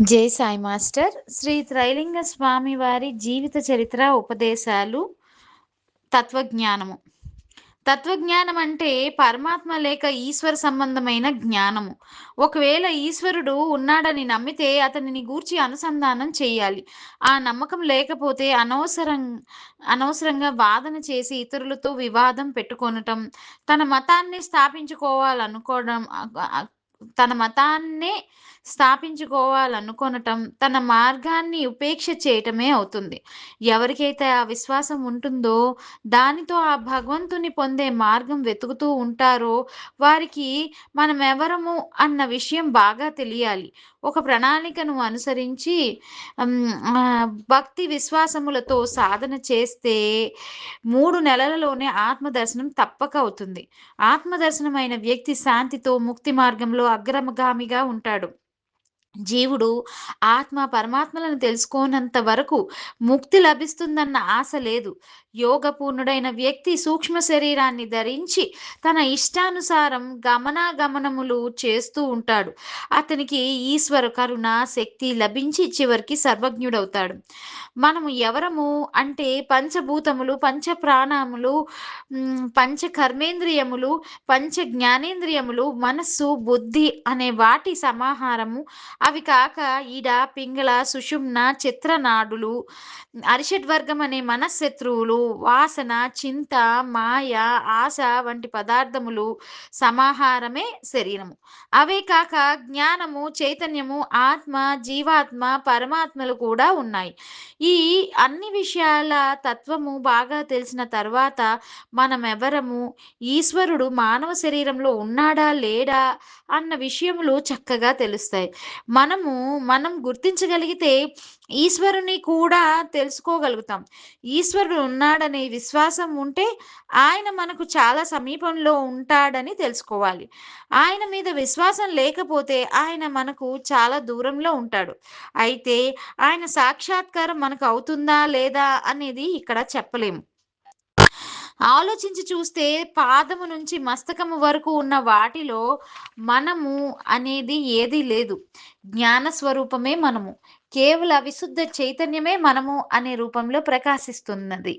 జై సాయి మాస్టర్ శ్రీ త్రైలింగ స్వామి వారి జీవిత చరిత్ర ఉపదేశాలు తత్వజ్ఞానము. తత్వజ్ఞానం అంటే పరమాత్మ లేక ఈశ్వర సంబంధమైన జ్ఞానము. ఒకవేళ ఈశ్వరుడు ఉన్నాడని నమ్మితే అతనిని గూర్చి అనుసంధానం చేయాలి. ఆ నమ్మకం లేకపోతే అనవసరంగా వాదన చేసి ఇతరులతో వివాదం పెట్టుకొనటం, తన మతాన్ని స్థాపించుకోవాలనుకోవడం తన మతాన్నే స్థాపించుకోవాలనుకొనటం, తన మార్గాన్ని ఉపేక్ష చేయటమే అవుతుంది. ఎవరికైతే ఆ విశ్వాసం ఉంటుందో, దానితో ఆ భగవంతుని పొందే మార్గం వెతుకుతూ ఉంటారో, వారికి మనమెవరము అన్న విషయం బాగా తెలియాలి. ఒక ప్రణాళికను అనుసరించి భక్తి విశ్వాసములతో సాధన చేస్తే 3 నెలలలోనే ఆత్మదర్శనం తప్పక అవుతుంది. ఆత్మదర్శనమైన వ్యక్తి శాంతితో ముక్తి మార్గంలో అగ్రగామిగా ఉంటాడు. జీవుడు ఆత్మ పరమాత్మలను తెలుసుకోనంత వరకు ముక్తి లభిస్తుందన్న ఆశ లేదు. యోగపూర్ణుడైన వ్యక్తి సూక్ష్మ శరీరాన్ని ధరించి తన ఇష్టానుసారం గమనాగమనములు చేస్తూ ఉంటాడు. అతనికి ఈశ్వర కరుణ శక్తి లభించి చివరికి సర్వజ్ఞుడవుతాడు. మనము ఎవరము అంటే పంచభూతములు, పంచ ప్రాణములు, పంచ కర్మేంద్రియములు, పంచ జ్ఞానేంద్రియములు, మనస్సు, బుద్ధి అనే వాటి సమాహారము. అవి కాక ఈడ, పింగళ, సుషుమ్న, చిత్రనాడులు, అరిషడ్వర్గం అనే మనశ్శత్రువులు, వాసన, చింత, మాయ, ఆశ వంటి పదార్థములు సమాహారమే శరీరము. అవే కాక జ్ఞానము, చైతన్యము, ఆత్మ, జీవాత్మ, పరమాత్మలు కూడా ఉన్నాయి. ఈ అన్ని విషయాల తత్వము బాగా తెలిసిన తర్వాత మనమెవరము, ఈశ్వరుడు మానవ శరీరంలో ఉన్నాడా లేడా అన్న విషయములు చక్కగా తెలుస్తాయి. మనం గుర్తించగలిగితే ఈశ్వరుని కూడా తెలుసుకోగలుగుతాం. ఈశ్వరుడు ఉన్నాడనే విశ్వాసం ఉంటే ఆయన మనకు చాలా సమీపంలో ఉంటాడని తెలుసుకోవాలి. ఆయన మీద విశ్వాసం లేకపోతే ఆయన మనకు చాలా దూరంలో ఉంటాడు. అయితే ఆయన సాక్షాత్కారం మనకు అవుతుందా లేదా అనేది ఇక్కడ చెప్పలేము. ఆలోచించి చూస్తే పాదము నుంచి మస్తకము వరకు ఉన్న వాటిలో మనము అనేది ఏదీ లేదు. జ్ఞాన స్వరూపమే మనము. కేవల విశుద్ధ చైతన్యమే మనము అనే రూపంలో ప్రకాశిస్తున్నది.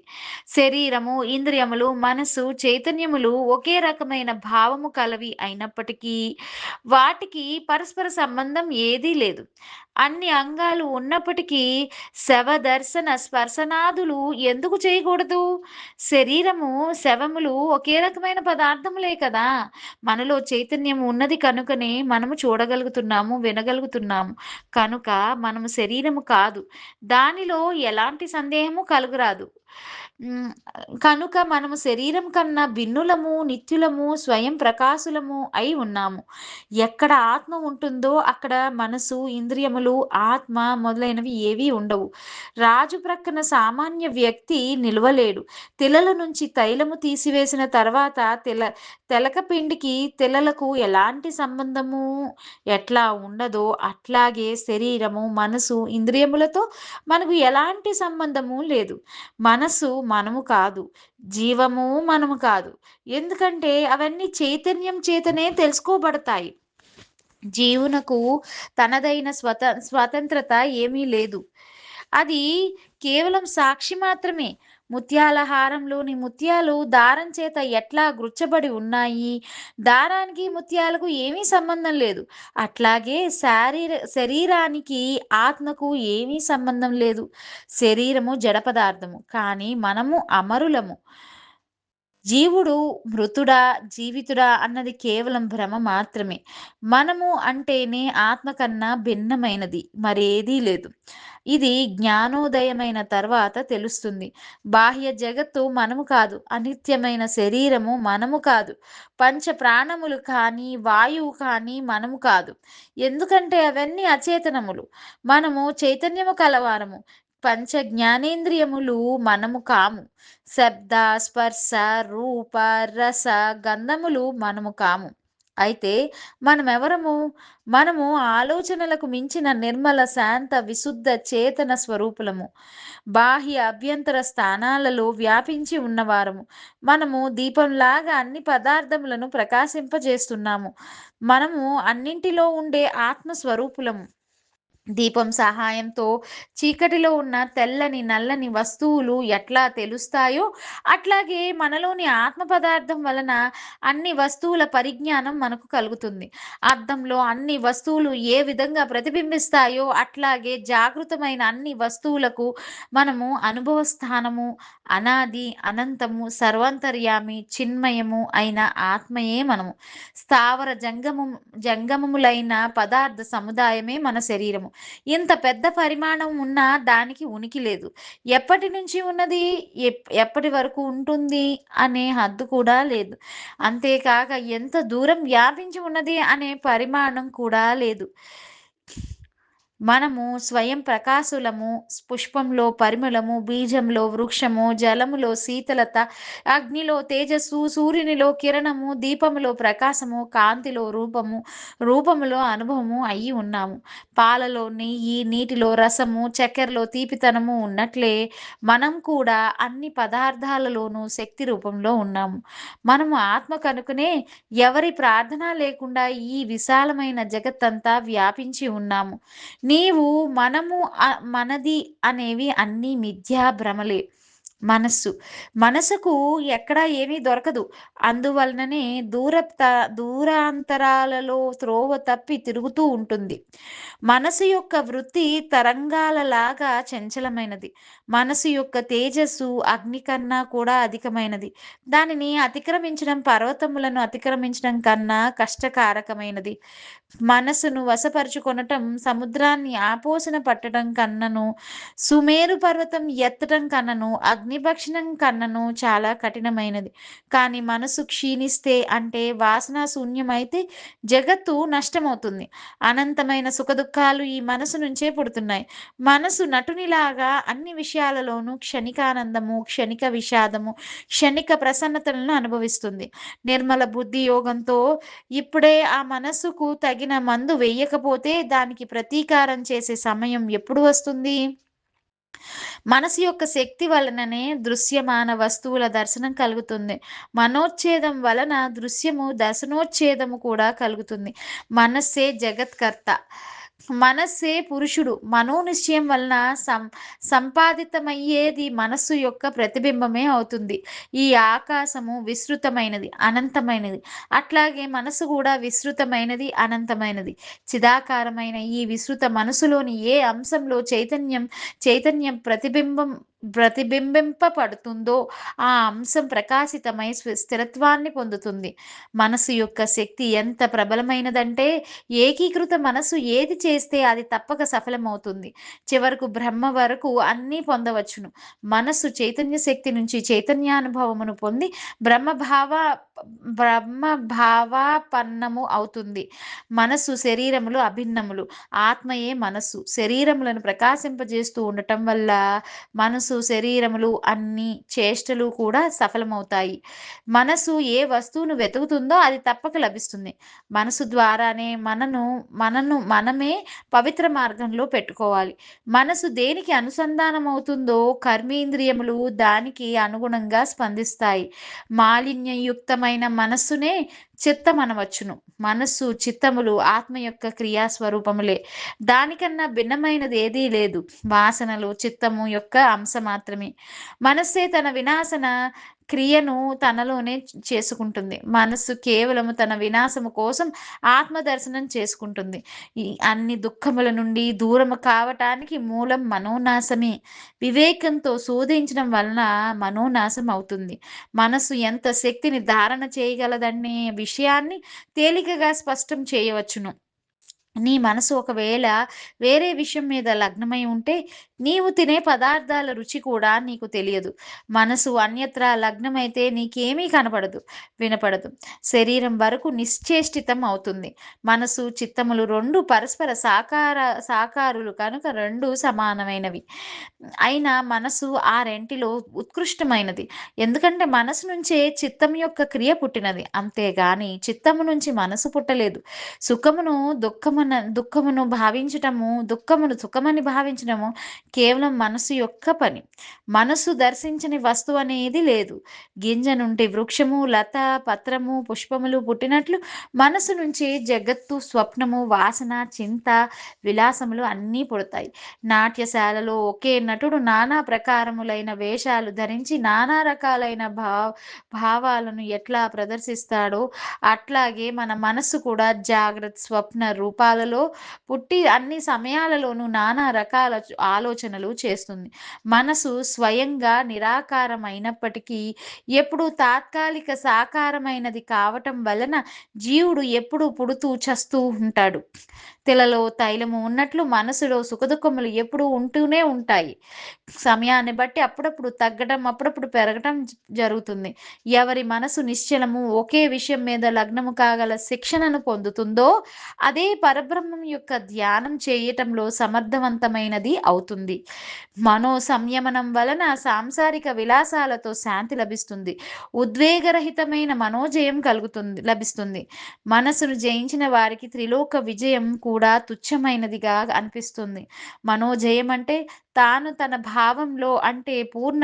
శరీరము, ఇంద్రియములు, మనసు, చైతన్యములు ఒకే రకమైన భావము కలవి అయినప్పటికీ వాటికి పరస్పర సంబంధం ఏదీ లేదు. అన్ని అంగాలు ఉన్నప్పటికీ శవదర్శన స్పర్శనాదులు ఎందుకు చేయకూడదు? శరీరము, శవములు ఒకే రకమైన పదార్థములే కదా! మనలో చైతన్యం ఉన్నది కనుకనే మనము చూడగలుగుతున్నాము, వినగలుగుతున్నాము. కనుక మనము శరీరము కాదు. దానిలో ఎలాంటి సందేహము కలుగరాదు. హ్మ్. కనుక మనము శరీరం కన్నా భిన్నులము, నిత్యులము, స్వయం ప్రకాశులము అయి ఉన్నాము. ఎక్కడ ఆత్మ ఉంటుందో అక్కడ మనసు, ఇంద్రియములు, ఆత్మ మొదలైనవి ఏవీ ఉండవు. రాజు ప్రక్కన సామాన్య వ్యక్తి నిలవలేడు. తిలల నుంచి తైలము తీసివేసిన తర్వాత తెలకపిండికి తిలలకు ఎలాంటి సంబంధము ఎట్లా ఉండదో అట్లాగే శరీరము, మనసు, ఇంద్రియములతో మనకు ఎలాంటి సంబంధము లేదు. మనసు మనము కాదు. జీవము మనము కాదు. ఎందుకంటే అవన్నీ చైతన్యం చేతనే తెలుసుకోబడతాయి. జీవునకు తనదైన స్వతంత్రత ఏమీ లేదు. అది కేవలం సాక్షి మాత్రమే. ముత్యాల హారంలోని ముత్యాలు దారం చేత ఎట్లా గుచ్చబడి ఉన్నాయి, దారానికి ముత్యాలకు ఏమీ సంబంధం లేదు. అట్లాగే శరీరానికి ఆత్మకు ఏమీ సంబంధం లేదు. శరీరము జడ పదార్థము, కానీ మనము అమరులము. జీవుడు మృతుడా, జీవితుడా అన్నది కేవలం భ్రమ మాత్రమే. మనము అంటేనే ఆత్మ కన్నా భిన్నమైనది మరేదీ లేదు. ఇది జ్ఞానోదయమైన తర్వాత తెలుస్తుంది. బాహ్య జగత్తు మనము కాదు. అనిత్యమైన శరీరము మనము కాదు. పంచ ప్రాణములు కానీ, వాయువు కానీ మనము కాదు. ఎందుకంటే అవన్నీ అచేతనములు. మనము చైతన్యము కలవారము. పంచ జ్ఞానేంద్రియములు మనము కాము. శబ్ద, స్పర్శ, రూప, రస, గంధములు మనము కాము. అయితే మనమెవరము? మనము ఆలోచనలకు మించిన నిర్మల, శాంత, విశుద్ధ చేతన స్వరూపులము. బాహ్య, అభ్యంతర స్థానాలలో వ్యాపించి ఉన్నవారము. మనము దీపంలాగా అన్ని పదార్థములను ప్రకాశింపజేస్తున్నాము. మనము అన్నింటిలో ఉండే ఆత్మ స్వరూపులము. దీపం సహాయంతో చీకటిలో ఉన్న తెల్లని, నల్లని వస్తువులు ఎట్లా తెలుస్తాయో, అట్లాగే మనలోని ఆత్మ పదార్థం వలన అన్ని వస్తువుల పరిజ్ఞానం మనకు కలుగుతుంది. అద్దంలో అన్ని వస్తువులు ఏ విధంగా ప్రతిబింబిస్తాయో, అట్లాగే జాగృతమైన అన్ని వస్తువులకు మనము అనుభవ స్థానము, అనాది, అనంతము, సర్వాంతర్యామి, చిన్మయము అయిన ఆత్మయే మనము. స్థావర జంగమములైన పదార్థ సముదాయమే మన శరీరము. ఇంత పెద్ద పరిమాణం ఉన్నా దానికి ఉనికి లేదు. ఎప్పటి నుంచి ఉన్నది? ఎప్పటి వరకు ఉంటుంది అనే హద్దు కూడా లేదు. అంతేకాక ఎంత దూరం వ్యాపించి ఉన్నది అనే పరిమాణం కూడా లేదు. మనము స్వయం ప్రకాశులము, పుష్పంలో పరిమళము, బీజంలో వృక్షము, జలములో శీతలత, అగ్నిలో తేజస్సు, సూర్యునిలో కిరణము, దీపములో ప్రకాశము, కాంతిలో రూపము, రూపములో అనుభవము అయి ఉన్నాము. పాలలో నెయ్యి, నీటిలో రసము, చక్కెరలో తీపితనము ఉన్నట్లే మనం కూడా అన్ని పదార్థాలలోనూ శక్తి రూపంలో ఉన్నాము. మనము ఆత్మ కనుకనే ఎవరి ప్రార్థన లేకుండా ఈ విశాలమైన జగత్తంతా వ్యాపించి ఉన్నాము. నీవు, మనము, మనది అనేవి అన్నీ మిథ్యా భ్రమలే. మనసుకు ఎక్కడా ఏమీ దొరకదు. అందువలననే దూరాంతరాలలో త్రోవ తప్పి తిరుగుతూ ఉంటుంది. మనసు యొక్క వృత్తి తరంగాలలాగా చంచలమైనది. మనసు యొక్క తేజస్సు అగ్ని కన్నా కూడా అధికమైనది. దానిని అతిక్రమించడం పర్వతములను అతిక్రమించడం కన్నా కష్టకారకమైనది. మనసును వశపరుచుకొనటం సముద్రాన్ని ఆపోసన పట్టడం కన్నను, సుమేరు పర్వతం ఎత్తటం కన్నను, అగ్నిభక్షణం కన్నను చాలా కఠినమైనది. కానీ మనసు క్షీణిస్తే, అంటే వాసనా శూన్యమైతే జగత్తు నష్టమవుతుంది. అనంతమైన సుఖదుఖాలు ఈ మనసు నుంచే పుడుతున్నాయి. మనసు నటునిలాగా అన్ని విషయాలలోనూ క్షణికానందము, క్షణిక విషాదము, క్షణిక ప్రసన్నతలను అనుభవిస్తుంది. నిర్మల బుద్ధి యోగంతో ఇప్పుడే ఆ మనసుకు తగిన మందు వెయ్యకపోతే దానికి ప్రతీకారం చేసే సమయం ఎప్పుడు వస్తుంది? మనసు యొక్క శక్తి వలననే దృశ్యమాన వస్తువుల దర్శనం కలుగుతుంది. మనోచ్ఛేదం వలన దృశ్యము దర్శనోచ్ఛేదము కూడా కలుగుతుంది. మనస్సే జగత్కర్త. మనస్సే పురుషుడు. మనోనిశ్చయం వలన సంపాదితమయ్యేది మనస్సు యొక్క ప్రతిబింబమే అవుతుంది. ఈ ఆకాశము విస్తృతమైనది, అనంతమైనది. అట్లాగే మనసు కూడా విస్తృతమైనది, అనంతమైనది. చిదాకారమైన ఈ విస్తృత మనసులోని ఏ అంశంలో చైతన్యం ప్రతిబింబింపబడుతుందో ఆ అంశం ప్రకాశితమై స్థిరత్వాన్ని పొందుతుంది. మనసు యొక్క శక్తి ఎంత ప్రబలమైనదంటే, ఏకీకృత మనసు ఏది చేస్తే అది తప్పక సఫలమవుతుంది. చివరకు బ్రహ్మ వరకు అన్నీ పొందవచ్చును. మనస్సు చైతన్య శక్తి నుంచి చైతన్యానుభవమును పొంది బ్రహ్మభావాపన్నము అవుతుంది. మనస్సు శరీరములు అభిన్నములు. ఆత్మయే మనస్సు. శరీరములను ప్రకాశింపజేస్తూ ఉండటం వల్ల మనసు, శరీరములు అన్ని చేష్టలు కూడా సఫలమవుతాయి. మనసు ఏ వస్తువును వెతుకుతుందో అది తప్పక లభిస్తుంది. మనసు ద్వారానే మనమే పవిత్ర మార్గంలో పెట్టుకోవాలి. మనసు దేనికి అనుసంధానం అవుతుందో కర్మేంద్రియములు దానికి అనుగుణంగా స్పందిస్తాయి. మాలిన్యయుక్తమైన మనస్సునే చిత్తమనవచ్చును. మనస్సు, చిత్తములు ఆత్మ యొక్క క్రియాస్వరూపములే. దానికన్నా భిన్నమైనది ఏదీ లేదు. వాసనలు చిత్తము యొక్క అంశ మాత్రమే. మనస్సే తన వినాశన క్రియను తనలోనే చేసుకుంటుంది. మనస్సు కేవలము తన వినాశము కోసం ఆత్మదర్శనం చేసుకుంటుంది. ఈ అన్ని దుఃఖముల నుండి దూరము కావటానికి మూలం మనోనాశమే. వివేకంతో శోధించడం వలన మనోనాశం అవుతుంది. మనస్సు ఎంత శక్తిని ధారణ చేయగలదనే విషయాన్ని తేలికగా స్పష్టం చేయవచ్చును. నీ మనసు ఒకవేళ వేరే విషయం మీద లగ్నమై ఉంటే నీవు తినే పదార్థాల రుచి కూడా నీకు తెలియదు. మనసు అన్యత్రా లగ్నమైతే నీకేమీ కనపడదు, వినపడదు. శరీరం వరకు నిశ్చేష్టితం అవుతుంది. మనసు, చిత్తములు రెండు పరస్పర సాకారులు కనుక రెండు సమానమైనవి. అయినా మనసు ఆ రెంటిలో ఉత్కృష్టమైనది. ఎందుకంటే మనసు నుంచే చిత్తం యొక్క క్రియ పుట్టినది. అంతేగాని చిత్తము నుంచి మనసు పుట్టలేదు. సుఖమును దుఃఖమును భావించటము, దుఃఖమును సుఖమని భావించడము కేవలం మనసు యొక్క పని. మనసు దర్శించని వస్తువనేది లేదు. గింజ నుండి వృక్షము, లత, పత్రము, పుష్పములు పుట్టినట్లు మనసు నుంచే జగత్తు, స్వప్నము, వాసన, చింత, విలాసములు అన్నీ పుడతాయి. నాట్యశాలలో ఒకే నటుడు నానా ప్రకారములైన వేషాలు ధరించి నానా రకాలైన భావాలను ఎట్లా ప్రదర్శిస్తాడో, అట్లాగే మన మనస్సు కూడా జాగ్రత్త, స్వప్న రూపాలలో పుట్టి అన్ని సమయాలలోనూ నానా రకాల ఆలోచనలు చేస్తుంది. మనసు స్వయంగా నిరాకారమైనప్పటికీ ఎప్పుడూ తాత్కాలిక సాకారమైనది కావటం వలన జీవుడు ఎప్పుడూ పుడుతూ చస్తూ ఉంటాడు. తిలలో తైలము ఉన్నట్లు మనసులో సుఖదుఖములు ఎప్పుడూ ఉంటూనే ఉంటాయి. సమయాన్ని బట్టి అప్పుడప్పుడు తగ్గడం, అప్పుడప్పుడు పెరగటం జరుగుతుంది. ఎవరి మనసు నిశ్చలము, ఒకే విషయం మీద లగ్నము కాగల శిక్షణను పొందుతుందో అదే పరబ్రహ్మం యొక్క ధ్యానం చేయటంలో సమర్థవంతమైనది అవుతుంది. మనో సంయమనం వలన సాంసారిక విలాసాలతో శాంతి లభిస్తుంది. ఉద్వేగరహితమైన మనోజయం లభిస్తుంది. మనసును జయించిన వారికి త్రిలోక విజయం కూడా తుచ్చమైనదిగా అనిపిస్తుంది. మనోజయం అంటే తాను తన భావంలో అంటే పూర్ణ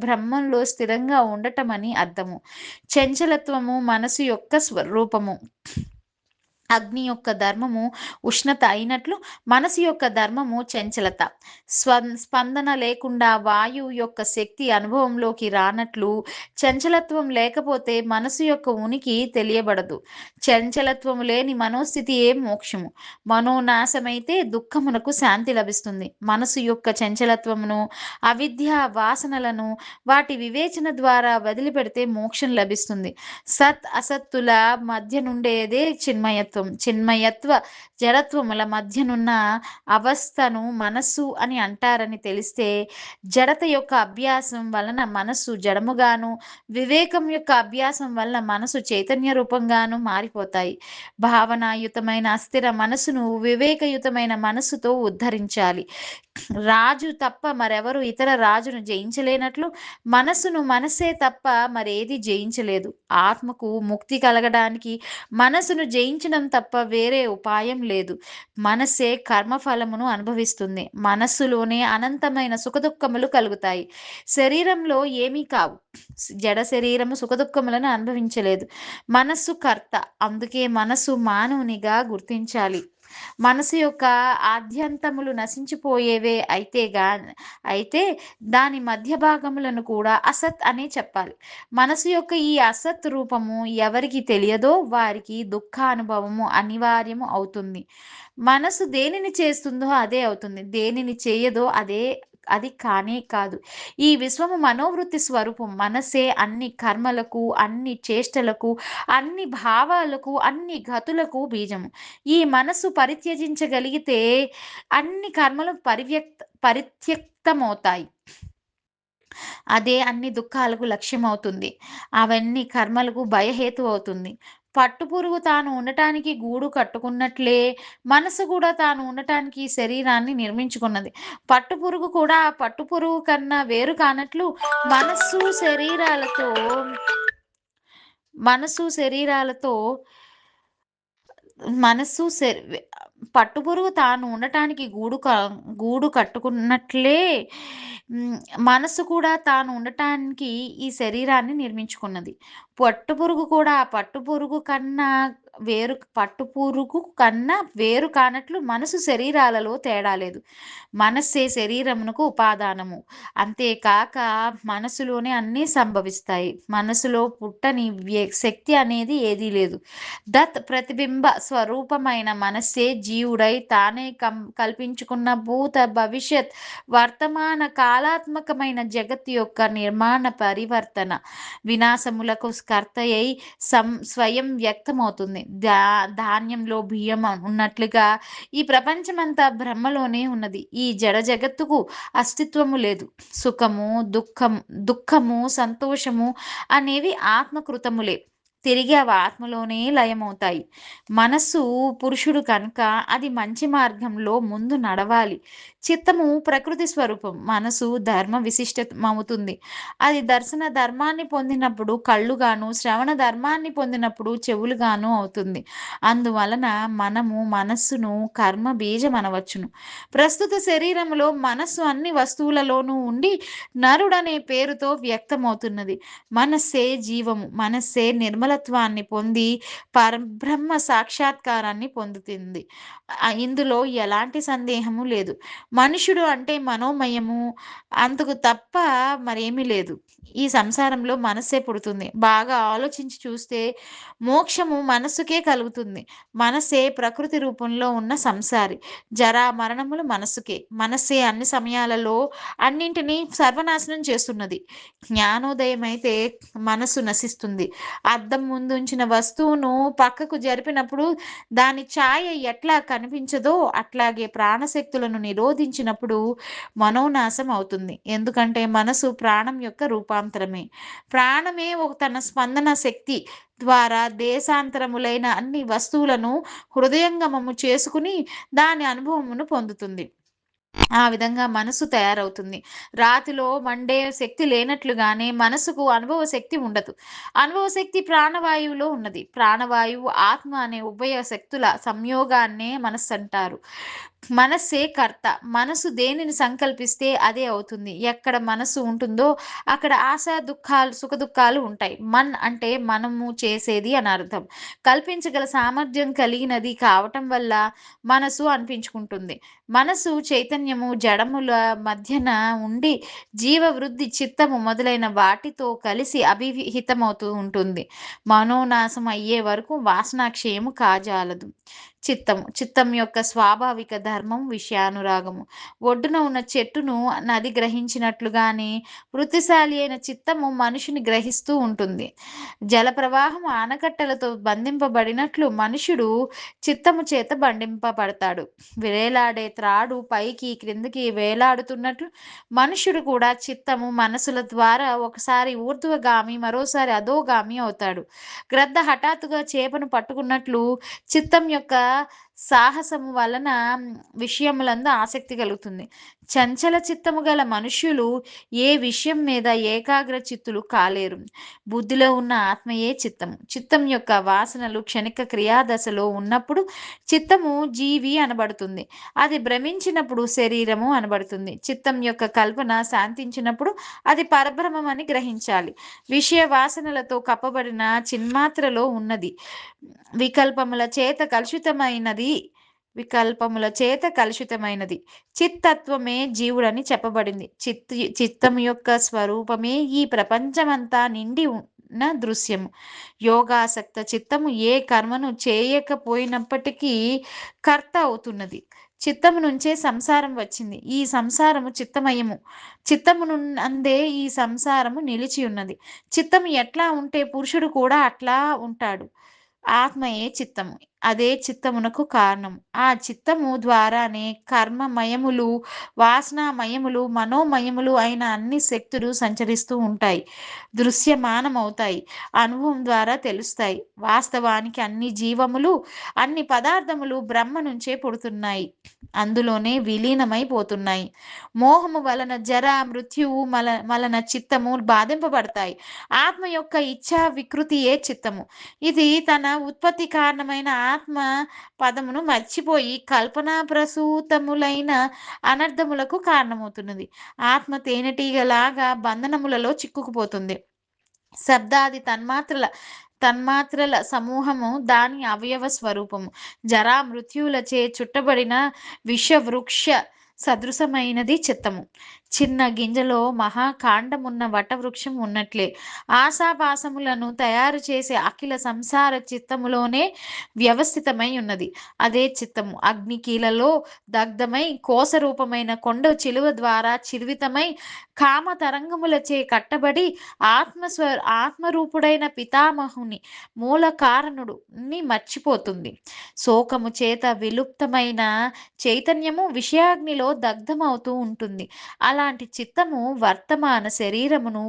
బ్రహ్మంలో స్థిరంగా ఉండటం అని అర్థము. చంచలత్వము మనసు యొక్క స్వరూపము. అగ్ని యొక్క ధర్మము ఉష్ణత అయినట్లు మనసు యొక్క ధర్మము చంచలత. స్పందన లేకుండా వాయువు యొక్క శక్తి అనుభవంలోకి రానట్లు చంచలత్వం లేకపోతే మనసు యొక్క ఉనికి తెలియబడదు. చంచలత్వము లేని మనోస్థితి ఏ మోక్షము. మనోనాశమైతే దుఃఖమునకు శాంతి లభిస్తుంది. మనసు యొక్క చంచలత్వమును, అవిద్య వాసనలను వాటి వివేచన ద్వారా వదిలిపెడితే మోక్షం లభిస్తుంది. సత్ అసత్తుల మధ్య నుండేదే చిన్మయత్వం. చిన్మయత్వ జడత్వముల మధ్యనున్న అవస్థను మనస్సు అని అంటారని తెలిస్తే జడత యొక్క అభ్యాసం వలన మనస్సు జడముగాను, వివేకం యొక్క అభ్యాసం వలన మనసు చైతన్య రూపంగాను మారిపోతాయి. భావనాయుతమైన అస్థిర మనసును వివేకయుతమైన మనస్సుతో ఉద్ధరించాలి. రాజు తప్ప మరెవరు ఇతర రాజును జయించలేనట్లు మనస్సును మనస్సే తప్ప మరేది జయించలేదు. ఆత్మకు ముక్తి కలగడానికి మనసును జయించడం తప్ప వేరే ఉపాయం లేదు. మనస్సే కర్మఫలమును అనుభవిస్తుంది. మనస్సులోనే అనంతమైన సుఖదుఖములు కలుగుతాయి. శరీరంలో ఏమీ కావు. జడ శరీరము సుఖదుఖములను అనుభవించలేదు. మనస్సు కర్త. అందుకే మనస్సు మానవునిగా గుర్తించాలి. మనసు యొక్క ఆద్యంతములు నశించిపోయేవే అయితే దాని మధ్య భాగములను కూడా అసత్ అనే చెప్పాలి. మనసు యొక్క ఈ అసత్ రూపము ఎవరికి తెలియదో వారికి దుఃఖానుభవము అనివార్యము అవుతుంది. మనసు దేనిని చేస్తుందో అదే అవుతుంది. దేనిని చేయదో అది కానే కాదు. ఈ విశ్వము మనోవృత్తి స్వరూపం. మనసే అన్ని కర్మలకు, అన్ని చేష్టలకు, అన్ని భావాలకు, అన్ని గతులకు బీజము. ఈ మనసు పరిత్యజించగలిగితే అన్ని కర్మలు పరిత్యక్తమవుతాయి. అదే అన్ని దుఃఖాలకు లక్ష్యమవుతుంది. అవన్నీ కర్మలకు భయహేతు అవుతుంది. పట్టుపురుగు తాను ఉండటానికి గూడు కట్టుకున్నట్లే మనసు కూడా తాను ఉండటానికి శరీరాన్ని నిర్మించుకున్నది. పట్టుపురుగు కూడా ఆ పట్టుపురుగు కన్నా వేరు కానట్లు మనస్సు శరీరాలతో మనసు శరీరాలతో మనస్సు పట్టుపురుగు తాను ఉండటానికి గూడు కట్టుకున్నట్లే మనస్సు కూడా తాను ఉండటానికి ఈ శరీరాన్ని నిర్మించుకున్నది. పట్టుపురుగు కూడా పట్టుపురుగు కన్నా వేరు కానట్లు మనసు శరీరాలలో తేడా లేదు. మనస్సే శరీరమునకు ఉపాదానము. అంతేకాక మనసులోనే అన్నీ సంభవిస్తాయి. మనసులో పుట్టని శక్తి అనేది ఏదీ లేదు. ప్రతిబింబ స్వరూపమైన మనస్సే జీవుడై తానే కల్పించుకున్న భూత, భవిష్యత్, వర్తమాన, కాలాత్మకమైన జగత్తు యొక్క నిర్మాణ, పరివర్తన, వినాశములకు కర్తయ్యై స్వయం వ్యక్తమవుతుంది. ధాన్యంలో బియ్యం ఉన్నట్లుగా ఈ ప్రపంచమంతా బ్రహ్మలోనే ఉన్నది. ఈ జడ జగత్తుకు అస్తిత్వము లేదు. సుఖము, దుఃఖము, సంతోషము అనేవి ఆత్మకృతములే. తిరిగి అవి ఆత్మలోనే లయమవుతాయి. మనస్సు పురుషుడు కనుక అది మంచి మార్గంలో ముందు నడవాలి. చిత్తము ప్రకృతి స్వరూపం. మనసు ధర్మ విశిష్టమవుతుంది. అది దర్శన ధర్మాన్ని పొందినప్పుడు కళ్ళుగాను, శ్రవణ ధర్మాన్ని పొందినప్పుడు చెవులుగాను అవుతుంది. అందువలన మనము మనస్సును కర్మ బీజం అనవచ్చును. ప్రస్తుత శరీరములో మనస్సు అన్ని వస్తువులలోనూ ఉండి నరుడనే పేరుతో వ్యక్తమవుతున్నది. మనస్సే జీవము. మనస్సే నిర్మలత్వాన్ని పొంది పరబ్రహ్మ సాక్షాత్కారాన్ని పొందుతుంది. ఇందులో ఎలాంటి సందేహము లేదు. మనుషుడు అంటే మనోమయము అందుకు తప్ప మరేమీ లేదు. ఈ సంసారంలో మనస్సే పుడుతుంది. బాగా ఆలోచించి చూస్తే మోక్షము మనస్సుకే కలుగుతుంది. మనస్సే ప్రకృతి రూపంలో ఉన్న సంసారి. జరా మరణములు మనస్సుకే. మనస్సే అన్ని సమయాలలో అన్నింటినీ సర్వనాశనం చేస్తున్నది. జ్ఞానోదయమైతే మనస్సు నశిస్తుంది. అద్దం ముందుంచిన వస్తువును పక్కకు జరిపినప్పుడు దాని ఛాయ ఎట్లా కనిపించదో అట్లాగే ప్రాణశక్తులను నిరోధించినప్పుడు మనోనాశం అవుతుంది. ఎందుకంటే మనసు ప్రాణం యొక్క రూపాంతరమే. ప్రాణమే ఒక తన స్పందన శక్తి ద్వారా దేశాంతరములైన అన్ని వస్తువులను హృదయంగమము చేసుకుని దాని అనుభవమును పొందుతుంది. ఆ విధంగా మనసు తయారవుతుంది. రాతిలో మండే శక్తి లేనట్లుగానే మనసుకు అనుభవ శక్తి ఉండదు. అనుభవ శక్తి ప్రాణవాయువులో ఉన్నది. ప్రాణవాయువు, ఆత్మ అనే ఉభయ శక్తుల సంయోగాన్నే మనస్సంటారు. మనస్సే కర్త. మనసు దేనిని సంకల్పిస్తే అదే అవుతుంది. ఎక్కడ మనసు ఉంటుందో అక్కడ ఆశ, దుఃఖాలు, సుఖదుఖాలు ఉంటాయి. మన్ అంటే మనము చేసేది అని అర్థం. కల్పించగల సామర్థ్యం కలిగినది కావటం వల్ల మనసు అనిపించుకుంటుంది. మనసు చైతన్యము జడముల మధ్యన ఉండి జీవవృద్ధి, చిత్తము మొదలైన వాటితో కలిసి అభిహితమవుతూ ఉంటుంది. మనోనాశం అయ్యే వరకు వాసనాక్షయము కాజాలదు. చిత్తం యొక్క స్వాభావిక ధర్మం విషయానురాగము. ఒడ్డున ఉన్న చెట్టును నది గ్రహించినట్లుగానే వృత్తిశాలి అయిన చిత్తము మనిషిని గ్రహిస్తూ ఉంటుంది. జలప్రవాహం ఆనకట్టలతో బంధింపబడినట్లు మనుషుడు చిత్తము చేత బంధింపబడతాడు. వేలాడే త్రాడు పైకి క్రిందికి వేలాడుతున్నట్లు మనుష్యుడు కూడా చిత్తము, మనసుల ద్వారా ఒకసారి ఊర్ధ్వగామి, మరోసారి అధోగామి అవుతాడు. గ్రద్ద హఠాత్తుగా చేపను పట్టుకున్నట్లు చిత్తం యొక్క సాహసము వలన విషయములందు ఆసక్తి కలుగుతుంది. చంచల చిత్తము గల మనుష్యులు ఏ విషయం మీద ఏకాగ్ర చిత్తులు కాలేరు. బుద్ధిలో ఉన్న ఆత్మయే చిత్తము. చిత్తం యొక్క వాసనలు క్షణిక క్రియాదశలో ఉన్నప్పుడు చిత్తము జీవి అనబడుతుంది. అది భ్రమించినప్పుడు శరీరము అనబడుతుంది. చిత్తం యొక్క కల్పన శాంతించినప్పుడు అది పరబ్రహ్మం అని గ్రహించాలి. విషయ వాసనలతో కప్పబడిన చిన్మాత్రలో ఉన్నది వికల్పముల చేత కలుషితమైనది చిత్తత్వమే జీవుడని చెప్పబడింది. చిత్తం యొక్క స్వరూపమే ఈ ప్రపంచమంతా నిండి ఉన్న దృశ్యము. యోగాసక్త చిత్తము ఏ కర్మను చేయకపోయినప్పటికీ కర్త అవుతున్నది. చిత్తము నుంచే సంసారం వచ్చింది. ఈ సంసారము చిత్తమయము. చిత్తము అందే ఈ సంసారము నిలిచి ఉన్నది. చిత్తము ఎట్లా ఉంటే పురుషుడు కూడా అట్లా ఉంటాడు. ఆత్మయే చిత్తము. అదే చిత్తమునకు కారణం. ఆ చిత్తము ద్వారానే కర్మమయములు, వాసనామయములు, మనోమయములు అయిన అన్ని శక్తులు సంచరిస్తూ ఉంటాయి. దృశ్యమానమవుతాయి. అనుభవం ద్వారా తెలుస్తాయి. వాస్తవానికి అన్ని జీవములు, అన్ని పదార్థములు బ్రహ్మ నుంచే పుడుతున్నాయి. అందులోనే విలీనమైపోతున్నాయి. మోహము వలన జర, మృత్యువు వలన చిత్తము బాధింపబడతాయి. ఆత్మ యొక్క ఇచ్ఛా వికృతియే చిత్తము. ఇది తన ఉత్పత్తి కారణమైన ఆత్మ పదమును మర్చిపోయి కల్పనా ప్రసూతములైన అనర్థములకు కారణమవుతున్నది. ఆత్మ తేనెటీగలాగా బంధనములలో చిక్కుకుపోతుంది. శబ్దాది తన్మాత్రల సమూహము దాని అవయవ స్వరూపము. జరా మృత్యువులచే చుట్టబడిన విషవృక్ష సదృశమైనది చిత్తము. చిన్న గింజలో మహాకాండమున్న వటవృక్షం ఉన్నట్లే ఆశాపాసములను తయారు చేసే అఖిల సంసార చిత్తములోనే వ్యవస్థితమై ఉన్నది. అదే చిత్తము అగ్నికీలలో దగ్ధమై కోసరూపమైన కొండ చిలువ ద్వారా చిరువితమై కామ తరంగములచే కట్టబడి ఆత్మరూపుడైన పితామహుని మూల కారణుడుని మర్చిపోతుంది. శోకము చేత విలుప్తమైన చైతన్యము విషయాగ్నిలో దగ్ధమవుతూ ఉంటుంది. అలాంటి చిత్తము వర్తమాన శరీరమును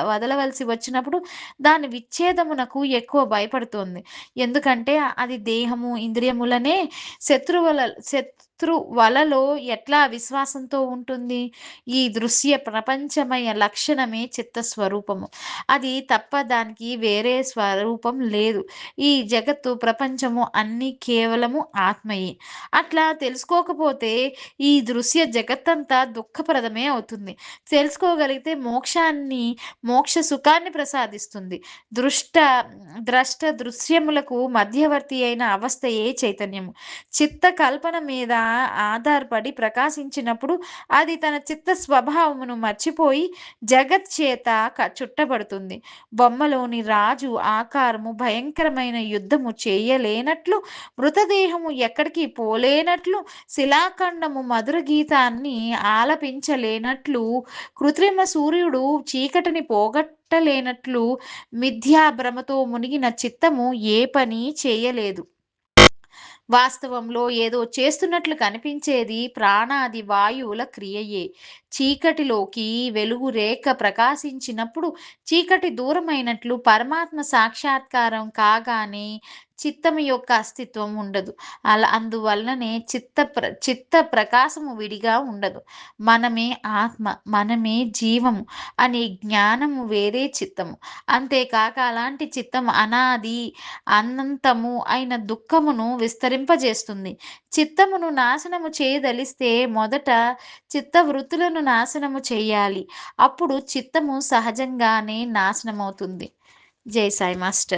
వదలవలసి వచ్చినప్పుడు దాని విచ్ఛేదమునకు ఎక్కువ భయపడుతోంది. ఎందుకంటే అది దేహము, ఇంద్రియములనే శత్రు వలలో ఎట్లా విశ్వాసంతో ఉంటుంది? ఈ దృశ్య ప్రపంచమయ లక్షణమే చిత్తస్వరూపము. అది తప్ప దానికి వేరే స్వరూపం లేదు. ఈ జగత్తు, ప్రపంచము అన్నీ కేవలము ఆత్మయే. అట్లా తెలుసుకోకపోతే ఈ దృశ్య జగత్తంతా దుఃఖప్రదమే అవుతుంది. తెలుసుకోగలిగితే మోక్ష సుఖాన్ని ప్రసాదిస్తుంది. ద్రష్ట దృశ్యములకు మధ్యవర్తి అయిన అవస్థయే చైతన్యము. చిత్త కల్పన మీద ఆధారపడి ప్రకాశించినప్పుడు అది తన చిత్త స్వభావమును మర్చిపోయి జగత్ చేత చుట్టబడుతుంది. బొమ్మలోని రాజు ఆకారము భయంకరమైన యుద్ధము చేయలేనట్లు, మృతదేహము ఎక్కడికి పోలేనట్లు, శిలాఖండము మధుర గీతాన్ని ఆలపించలేనట్లు, కృత్రిమ సూర్యుడు చీకటిని పోగొట్టలేనట్లు మిథ్యాభ్రమతో మునిగిన చిత్తము ఏ పని చేయలేదు. వాస్తవంలో ఏదో చేస్తున్నట్లు కనిపించేది ప్రాణాది వాయువుల క్రియయే. చీకటిలోకి వెలుగు రేఖ ప్రకాశించినప్పుడు చీకటి దూరమైనట్లు పరమాత్మ సాక్షాత్కారం కాగానే చిత్తము యొక్క అస్తిత్వం ఉండదు. అందువలననే చిత్త ప్రకాశము విడిగా ఉండదు. మనమే ఆత్మ, మనమే జీవము అనే జ్ఞానము వేరే చిత్తము. అంతేకాక అలాంటి చిత్తము అనాది అనంతము అయిన దుఃఖమును విస్తరింపజేస్తుంది. చిత్తమును నాశనము చేయదలిస్తే మొదట చిత్తవృత్తులను నాశనము చేయాలి. అప్పుడు చిత్తము సహజంగానే నాశనమవుతుంది. జై సాయి మాస్టర్.